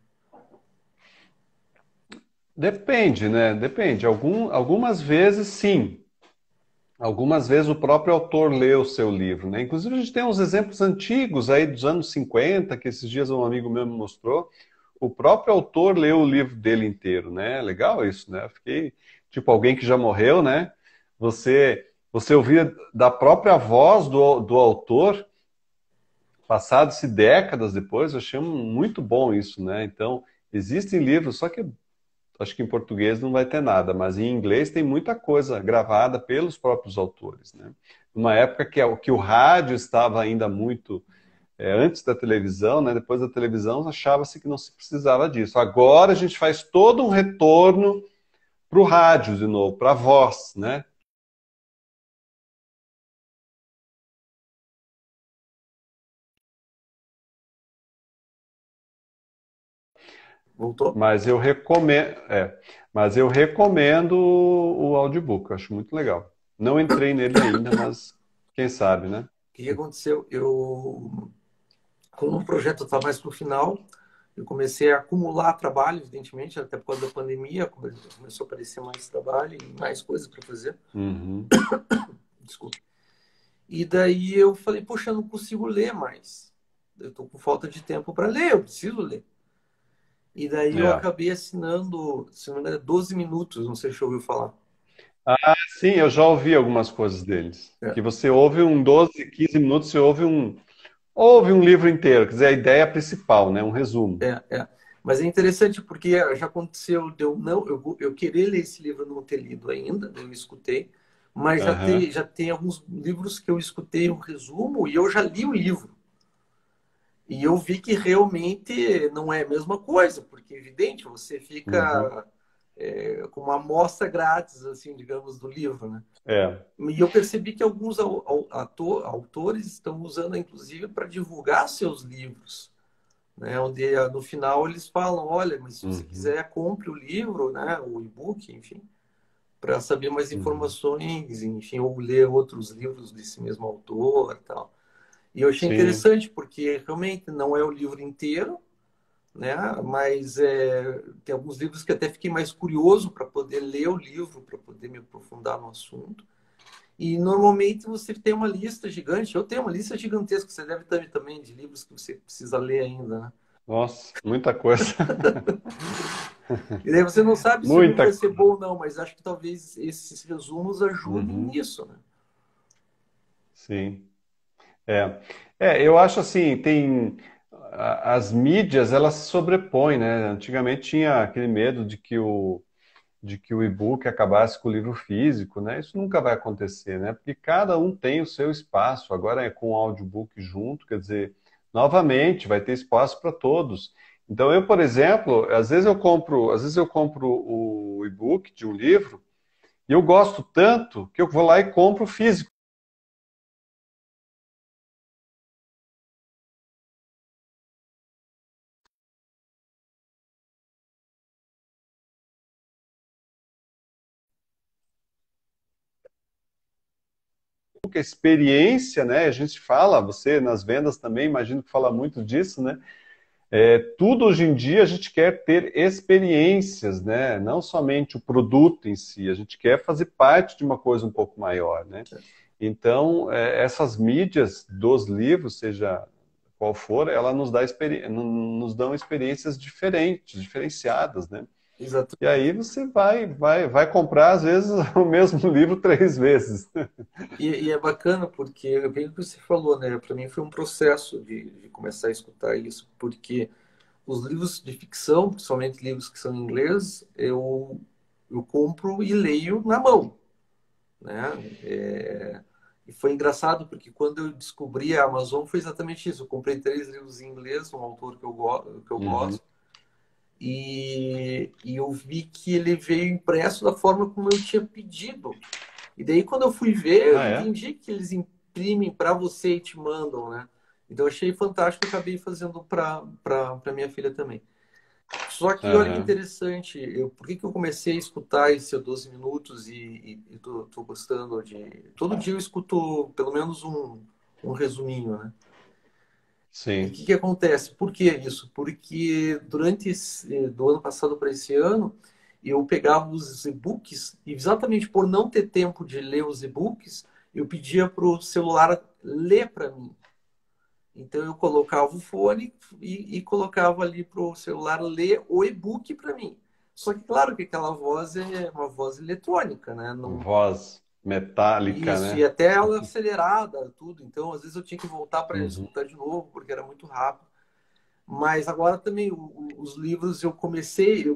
Depende, né? Depende. Algumas vezes, sim. Algumas vezes o próprio autor lê o seu livro, né? Inclusive, a gente tem uns exemplos antigos aí dos anos 50, que esses dias um amigo meu me mostrou. O próprio autor leu o livro dele inteiro, né? Legal isso, né? Eu fiquei, tipo, alguém que já morreu, né? Você ouvia da própria voz do autor, passados-se décadas depois, eu achei muito bom isso, né? Então, existem livros, só que acho que em português não vai ter nada, mas em inglês tem muita coisa gravada pelos próprios autores, né? Numa época que o rádio estava ainda muito antes da televisão, né? Depois da televisão achava-se que não se precisava disso. Agora a gente faz todo um retorno para o rádio de novo, para a voz, né? Voltou? Mas eu recomendo, o audiobook, eu acho muito legal. Não entrei nele ainda, mas quem sabe, né? que aconteceu? Como o projeto está mais para o final, eu comecei a acumular trabalho, evidentemente, até por causa da pandemia, começou a aparecer mais trabalho e mais coisas para fazer. Uhum. Desculpa. E daí eu falei, poxa, eu não consigo ler mais. Eu estou com falta de tempo para ler, eu preciso ler. E daí eu É. acabei assinando, se não me engano, 12 minutos, não sei se você ouviu falar. Sim, eu já ouvi algumas coisas deles. É, Que você ouve 12, 15 minutos, você ouve um livro inteiro, quer dizer, a ideia principal, né? Um resumo. é. Mas é interessante porque já aconteceu de eu não, eu querer ler esse livro, não ter lido ainda, eu escutei, mas Aham. já tem alguns livros que eu escutei o resumo e eu já li o livro. E eu vi que realmente não é a mesma coisa, porque, evidente, você Uhum. fica com uma amostra grátis, assim, digamos, do livro, né? É. E eu percebi que alguns autores estão usando, inclusive, para divulgar seus livros, né? Onde no final eles falam, olha, mas se você Uhum. quiser, compre o livro, né? O e-book, enfim, para saber mais Uhum. informações, enfim, ou ler outros livros desse mesmo autor, e tal. E eu achei Sim. interessante porque realmente não é o livro inteiro, né? Mas tem alguns livros que até fiquei mais curioso para poder ler o livro, para poder me aprofundar no assunto. E normalmente você tem uma lista gigante. Eu tenho uma lista gigantesca. Você deve ter também de livros que você precisa ler ainda, né? Nossa, muita coisa. E daí você não sabe se o livro vai Muita ser coisa. bom ou não, mas acho que talvez esses resumos ajudem Uhum. nisso, né? Sim. É. Eu acho assim, as mídias, elas se sobrepõem, né? Antigamente tinha aquele medo de que o e-book acabasse com o livro físico, né? Isso nunca vai acontecer, né? Porque cada um tem o seu espaço. Agora é com o audiobook junto, quer dizer, novamente vai ter espaço para todos. Então eu, por exemplo, às vezes eu compro o e-book de um livro e eu gosto tanto que eu vou lá e compro o físico. Porque a experiência, né? A gente fala, você nas vendas também, imagino que fala muito disso, né? Tudo hoje em dia a gente quer ter experiências, né? Não somente o produto em si, a gente quer fazer parte de uma coisa um pouco maior, né? Então, essas mídias dos livros, seja qual for, ela nos dão experiências diferentes, diferenciadas, né? Exato. E aí você vai comprar, às vezes, o mesmo livro 3 vezes. E é bacana porque, é bem o que você falou, né? Para mim foi um processo de começar a escutar isso, porque os livros de ficção, principalmente livros que são em inglês, eu compro e leio na mão, né? E foi engraçado porque quando eu descobri a Amazon foi exatamente isso. Eu comprei 3 livros em inglês, um autor que eu Uhum. gosto, e eu vi que ele veio impresso da forma como eu tinha pedido. E daí, quando eu fui ver, eu Ah, é? entendi que eles imprimem para você e te mandam, né? Então, eu achei fantástico, eu acabei fazendo para minha filha também. Só que olha que Aham. interessante, por que que eu comecei a escutar esse 12 minutos e tô gostando de. Todo dia eu escuto pelo menos um resuminho, né? E o Sim. que acontece? Por que isso? Porque do ano passado para esse ano, eu pegava os e-books e exatamente por não ter tempo de ler os e-books, eu pedia para o celular ler para mim. Então eu colocava o fone e colocava ali para o celular ler o e-book para mim. Só que claro que aquela voz é uma voz eletrônica, né? Não, Voz metálica, isso, e né? até ela acelerada, tudo. Então, às vezes eu tinha que voltar para Uhum. escutar de novo, porque era muito rápido. Mas agora também os livros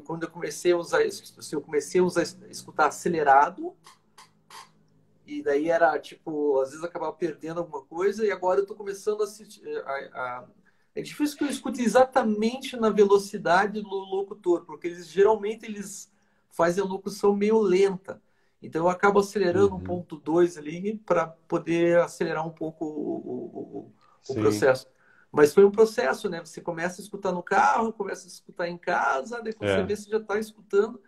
quando eu comecei a usar isso, eu comecei a escutar acelerado, e daí era tipo, às vezes eu acabava perdendo alguma coisa, e agora eu estou começando a assistir. É difícil que eu escute exatamente na velocidade do locutor, porque geralmente eles fazem a locução meio lenta. Então eu acabo acelerando um Uhum. ponto 2 ali para poder acelerar um pouco o Sim. processo. Mas foi um processo, né? Você começa a escutar no carro, começa a escutar em casa, depois você vê É, se já está escutando,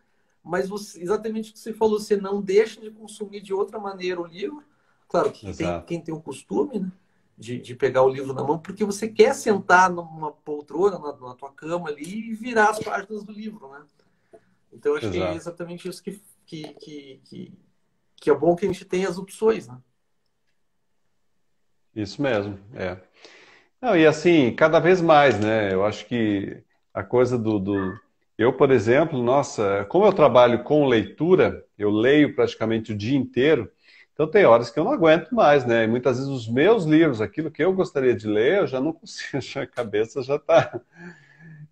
mas exatamente o que você falou, você não deixa de consumir de outra maneira o livro. Claro que tem exato. quem tem o costume, né? de pegar o livro na mão, porque você quer sentar numa poltrona, na tua cama ali e virar as páginas do livro, né? Então, eu acho que é Exato. exatamente isso que é bom que a gente tenha as opções, né? Isso mesmo, é. Não, e assim, cada vez mais, né? Eu acho que a coisa Eu, por exemplo, nossa, como eu trabalho com leitura, eu leio praticamente o dia inteiro, então tem horas que eu não aguento mais, né? E muitas vezes os meus livros, aquilo que eu gostaria de ler, eu já não consigo, já a cabeça já tá.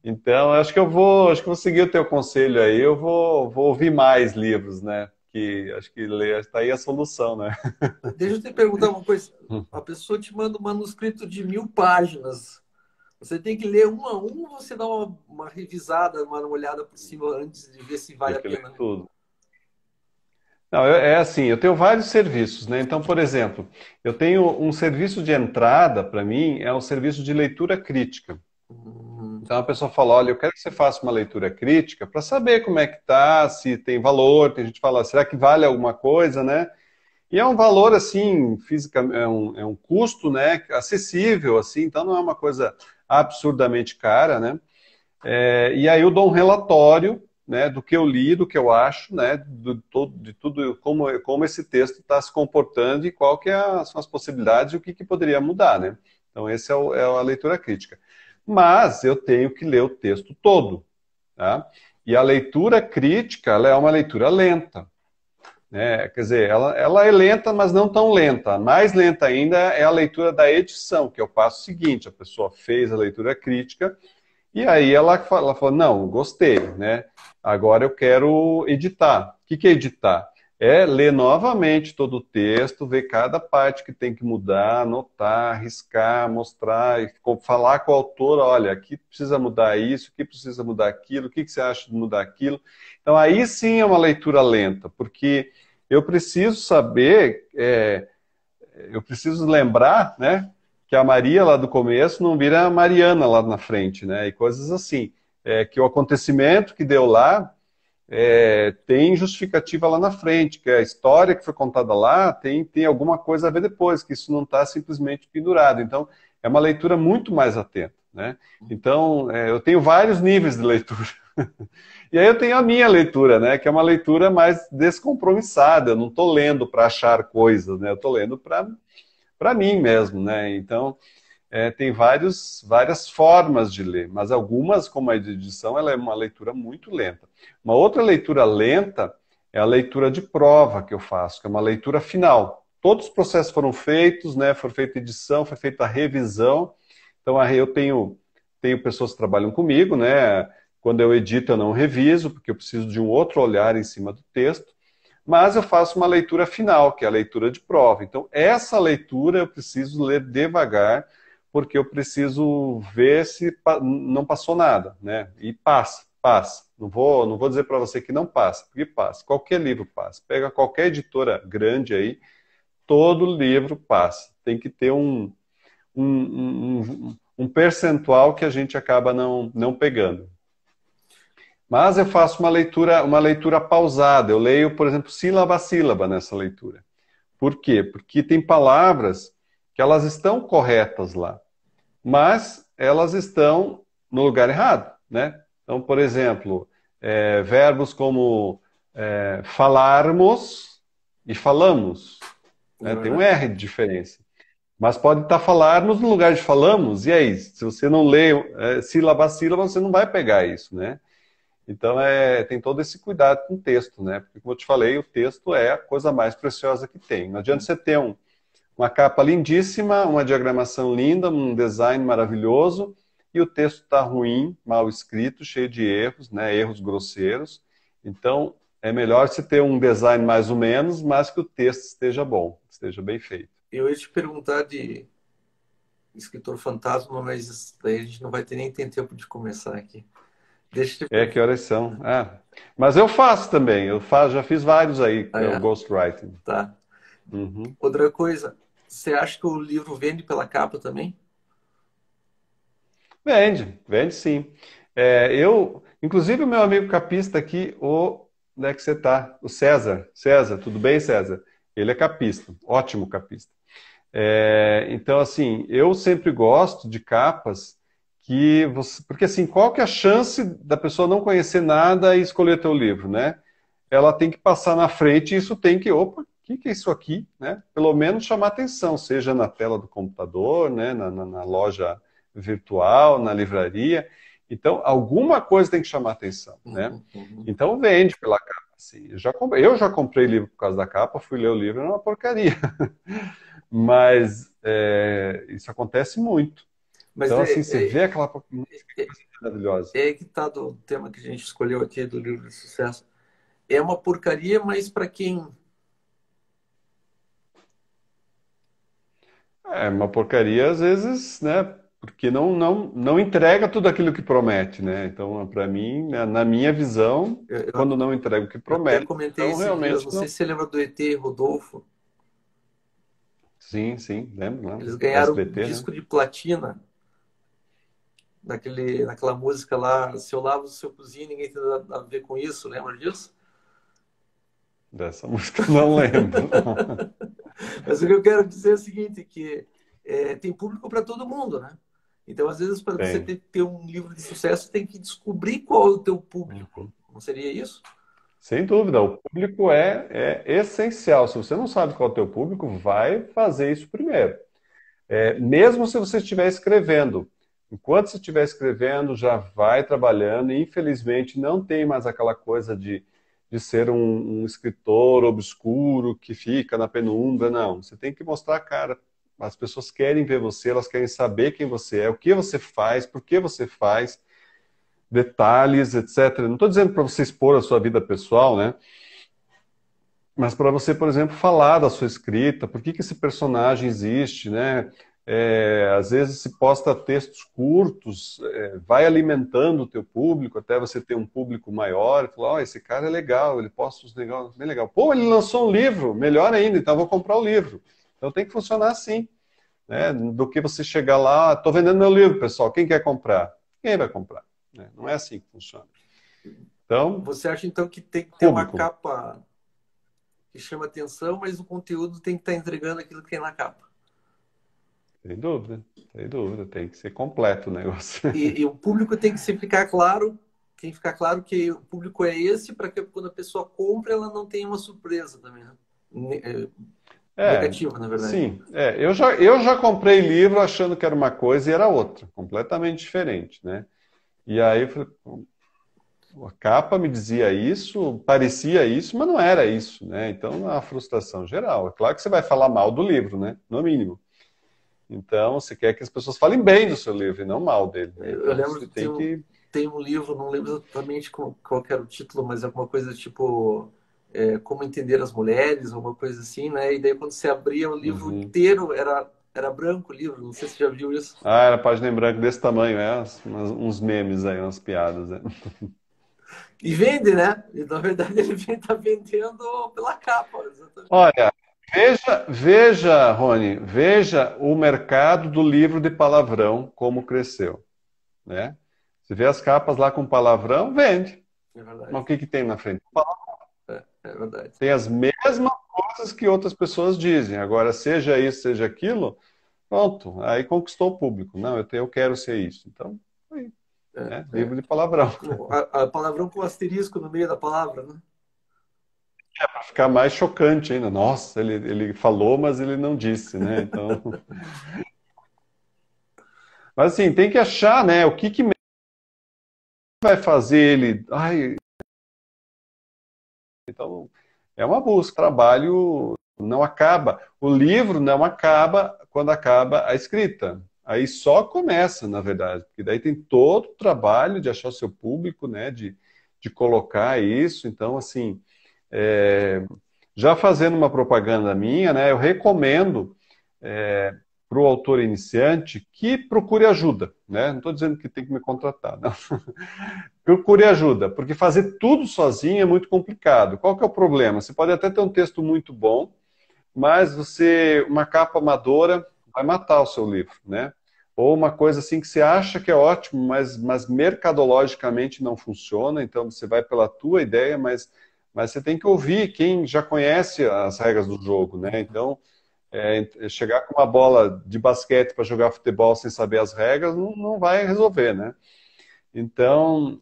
Então, acho que vou seguir o teu conselho aí, vou ouvir mais livros, né? Que acho que ler está aí a solução, né? Deixa eu te perguntar uma coisa. A pessoa te manda um manuscrito de 1000 páginas. Você tem que ler um a um ou você dá uma revisada, uma olhada por cima antes de ver se Tem vale a que ler pena ler? tudo. Não, é assim, eu tenho vários serviços, né? Então, por exemplo, eu tenho um serviço de entrada, para mim, é um serviço de leitura crítica. Hum, Então a pessoa fala, olha, eu quero que você faça uma leitura crítica para saber como é que tá, se tem valor, tem gente que fala, será que vale alguma coisa, né? E é um valor, assim, física, é um custo, né, acessível, assim, então não é uma coisa absurdamente cara, né? E aí eu dou um relatório, né, do que eu li, do que eu acho, né, de tudo, como esse texto está se comportando e qual que são as possibilidades e o que, que poderia mudar, né? Então esse é a leitura crítica. Mas eu tenho que ler o texto todo, tá? E a leitura crítica, ela é uma leitura lenta, né? Quer dizer, ela é lenta, mas não tão lenta. A mais lenta ainda é a leitura da edição, que eu faço o seguinte, a pessoa fez a leitura crítica, e aí ela falou, não, gostei, né? Agora eu quero editar. O que que é editar? É ler novamente todo o texto, ver cada parte que tem que mudar, anotar, riscar, mostrar, e falar com o autor, olha, aqui precisa mudar isso, aqui precisa mudar aquilo, o que que você acha de mudar aquilo? Então aí sim é uma leitura lenta, porque eu preciso saber, eu preciso lembrar, né, que a Maria lá do começo não vira a Mariana lá na frente, né, e coisas assim. Que o acontecimento que deu lá tem justificativa lá na frente, que a história que foi contada lá tem alguma coisa a ver depois, que isso não está simplesmente pendurado. Então, é uma leitura muito mais atenta, né? Então, eu tenho vários níveis de leitura. E aí eu tenho a minha leitura, né? Que é uma leitura mais descompromissada. Eu não estou lendo para achar coisas, né? Eu estou lendo para mim mesmo, né? Então, tem várias formas de ler, mas algumas, como a de edição, ela é uma leitura muito lenta. Uma outra leitura lenta é a leitura de prova que eu faço, que é uma leitura final. Todos os processos foram feitos, né? Foi feita edição, foi feita a revisão. Então, eu tenho pessoas que trabalham comigo, né? Quando eu edito, eu não reviso, porque eu preciso de um outro olhar em cima do texto. Mas eu faço uma leitura final, que é a leitura de prova. Então, essa leitura eu preciso ler devagar, porque eu preciso ver se não passou nada, né? E passa, passa. Não vou dizer para você que não passa, porque passa. Qualquer livro passa. Pega qualquer editora grande aí, todo livro passa. Tem que ter um percentual que a gente acaba não pegando. Mas eu faço uma leitura pausada. Eu leio, por exemplo, sílaba a sílaba nessa leitura. Por quê? Porque tem palavras que elas estão corretas lá, mas elas estão no lugar errado, né? Então, por exemplo, verbos como falarmos e falamos, é né? Tem um verdade. R de diferença. Mas pode estar falarmos no lugar de falamos, e aí? Se você não lê sílaba a sílaba, você não vai pegar isso, né? Então, tem todo esse cuidado com o texto, né? Porque, como eu te falei, o texto é a coisa mais preciosa que tem. Não adianta você ter uma capa lindíssima, uma diagramação linda, um design maravilhoso, e o texto está ruim, mal escrito, cheio de erros, né? Erros grosseiros. Então, é melhor você ter um design mais ou menos, mas que o texto esteja bom, esteja bem feito. Eu ia te perguntar de escritor fantasma, mas isso daí a gente não vai ter nem tempo de começar aqui. Deixa eu te Que perguntar. horas são? Mas eu faço também, já fiz vários aí, Ah, o é, ghostwriting. tá. Uhum. Outra coisa, você acha que o livro vende pela capa também? Vende sim. Inclusive o meu amigo capista aqui, onde é que você está? O César. César, tudo bem, César? Ele é capista, ótimo capista. Então, assim, eu sempre gosto de capas que você... Porque, assim, qual que é a chance da pessoa não conhecer nada e escolher teu livro, né? Ela tem que passar na frente e isso tem que... Opa, o que é isso aqui? Né? Pelo menos chamar atenção, seja na tela do computador, né? Na loja virtual, na livraria. Então, alguma coisa tem que chamar atenção, né? Então, vende pela capa. Assim. Eu já comprei livro por causa da capa, fui ler o livro, era uma porcaria. Mas isso acontece muito. Mas Então, assim, você vê aquela música é, maravilhosa. é aí que tá do tema que a gente escolheu aqui do livro de sucesso. É uma porcaria, mas para quem... É uma porcaria, às vezes, né? Porque não entrega tudo aquilo que promete, né? Então, para mim, né, na minha visão, Eu, quando não entrega o que eu até promete, comentei então esses dias, realmente não não. sei se você lembra do ET Rodolfo. Sim, sim, lembro, Eles lembro. ganharam um SBT, né? disco de platina naquela música lá, Se eu lavo o seu cozinho, ninguém tem nada a ver com isso, lembra disso? Dessa música eu não lembro. Mas o que eu quero dizer é o seguinte, que tem público para todo mundo, né? Então, às vezes, para você Tem. ter um livro de sucesso, você tem que descobrir qual é o teu público. Uhum. Não seria isso? Sem dúvida, o público é essencial. Se você não sabe qual é o teu público, vai fazer isso primeiro. Mesmo se você estiver escrevendo. Enquanto você estiver escrevendo, já vai trabalhando. E, infelizmente, não tem mais aquela coisa de ser um escritor obscuro que fica na penumbra. Não, você tem que mostrar a cara. As pessoas querem ver você, elas querem saber quem você é, o que você faz, por que você faz, detalhes, etc. Não estou dizendo para você expor a sua vida pessoal, né? Mas para você, por exemplo, falar da sua escrita, por que esse personagem existe, né? Às vezes se posta textos curtos, vai alimentando o teu público, até você ter um público maior, e falar, oh, esse cara é legal, ele posta uns negócios bem legal. Pô, ele lançou um livro, melhor ainda, então eu vou comprar o livro. Então tem que funcionar assim, né? Do que você chegar lá, estou vendendo meu livro, pessoal, quem quer comprar? Quem vai comprar? Né? Não é assim que funciona. Então, Você acha, então, que tem que ter uma público. capa que chama atenção, mas o conteúdo tem que estar entregando aquilo que tem na capa? Sem dúvida, tem que ser completo o negócio. E o público tem que se ficar claro, tem que ficar claro que o público é esse, para que quando a pessoa compra, ela não tenha uma surpresa também, né? É, Negativa, na verdade. sim. Eu já comprei livro achando que era uma coisa e era outra, completamente diferente, né? E aí eu falei, pô, a capa me dizia isso, parecia isso, mas não era isso, né? Então é uma frustração geral. É claro que você vai falar mal do livro, né? No mínimo. Então você quer que as pessoas falem bem do seu livro e não mal dele, né? Eu Então lembro você que tem que... tem um livro, não lembro exatamente qual que era o título, mas é alguma coisa tipo Como Entender as Mulheres, alguma coisa assim, né? E daí quando você abria o livro Uhum. inteiro, era branco o livro, não sei se você já viu isso. Ah, era página em branco desse tamanho, uns memes aí, umas piadas, né? E vende, né? E, na verdade, ele está vendendo pela capa, exatamente. Olha, veja, Rony, veja o mercado do livro de palavrão, como cresceu, né? Você vê as capas lá com palavrão, vende. É Mas verdade. o que que tem na frente? É verdade. Tem as mesmas coisas que outras pessoas dizem. Agora, seja isso, seja aquilo, pronto, aí conquistou o público. Não, eu quero ser isso. Então, aí, né? É. Livro de palavrão. A palavrão com asterisco no meio da palavra, né? Para ficar mais chocante ainda. Nossa, ele falou, mas ele não disse, né? Então, mas assim, tem que achar, né? O que vai fazer ele. Ai, então, é uma busca. O trabalho não acaba. O livro não acaba quando acaba a escrita. Aí só começa, na verdade. Porque daí tem todo o trabalho de achar o seu público, né? De colocar isso. Então, assim, é, já fazendo uma propaganda minha, né? Eu recomendo para o autor iniciante que procure ajuda, né? Não estou dizendo que tem que me contratar, não. Procure ajuda, porque fazer tudo sozinho é muito complicado. Qual que é o problema? Você pode até ter um texto muito bom, mas uma capa amadora vai matar o seu livro, né? Ou uma coisa assim que você acha que é ótimo, mas mercadologicamente não funciona, então você vai pela tua ideia, mas você tem que ouvir quem já conhece as regras do jogo, né? Então, chegar com uma bola de basquete para jogar futebol sem saber as regras não vai resolver, né? Então,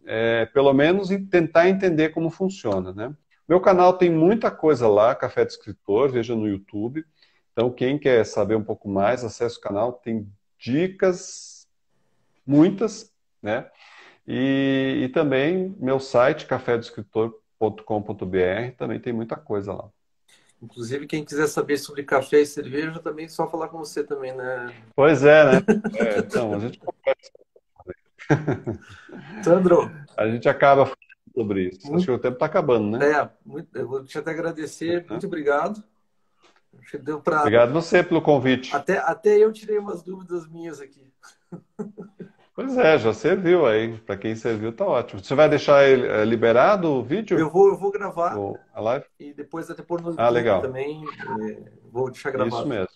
pelo menos tentar entender como funciona, né? Meu canal tem muita coisa lá, Café do Escritor, veja no YouTube. Então, quem quer saber um pouco mais, acesse o canal, tem dicas, muitas, né? E também meu site, cafédoescritor.com.br, também tem muita coisa lá. Inclusive, quem quiser saber sobre café e cerveja, também é só falar com você também, né? Pois é, né? Então, a gente Sandro, A gente acaba falando sobre isso. Acho que muito, o tempo está acabando, né? eu vou te até agradecer, muito obrigado. Acho que deu para. Obrigado você pelo convite. Até eu tirei umas dúvidas minhas aqui. Pois é, já serviu aí. Para quem serviu, tá ótimo. Você vai deixar ele, liberado o vídeo? Eu vou gravar A live? e depois até pôr no Ah, YouTube legal. também. Vou deixar Isso gravado. mesmo.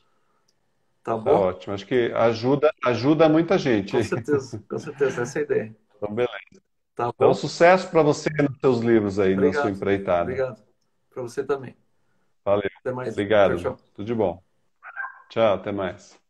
Tá Tá bom? ótimo. Acho que ajuda muita gente Com aí. certeza, com certeza, essa é a ideia. Então, beleza. Tá Então, bom? sucesso para você nos seus livros aí, na sua Obrigado. empreitada. Obrigado. Para você também. Valeu. Até mais. Tchau, Obrigado. tchau. Tudo de bom. Tchau, até mais.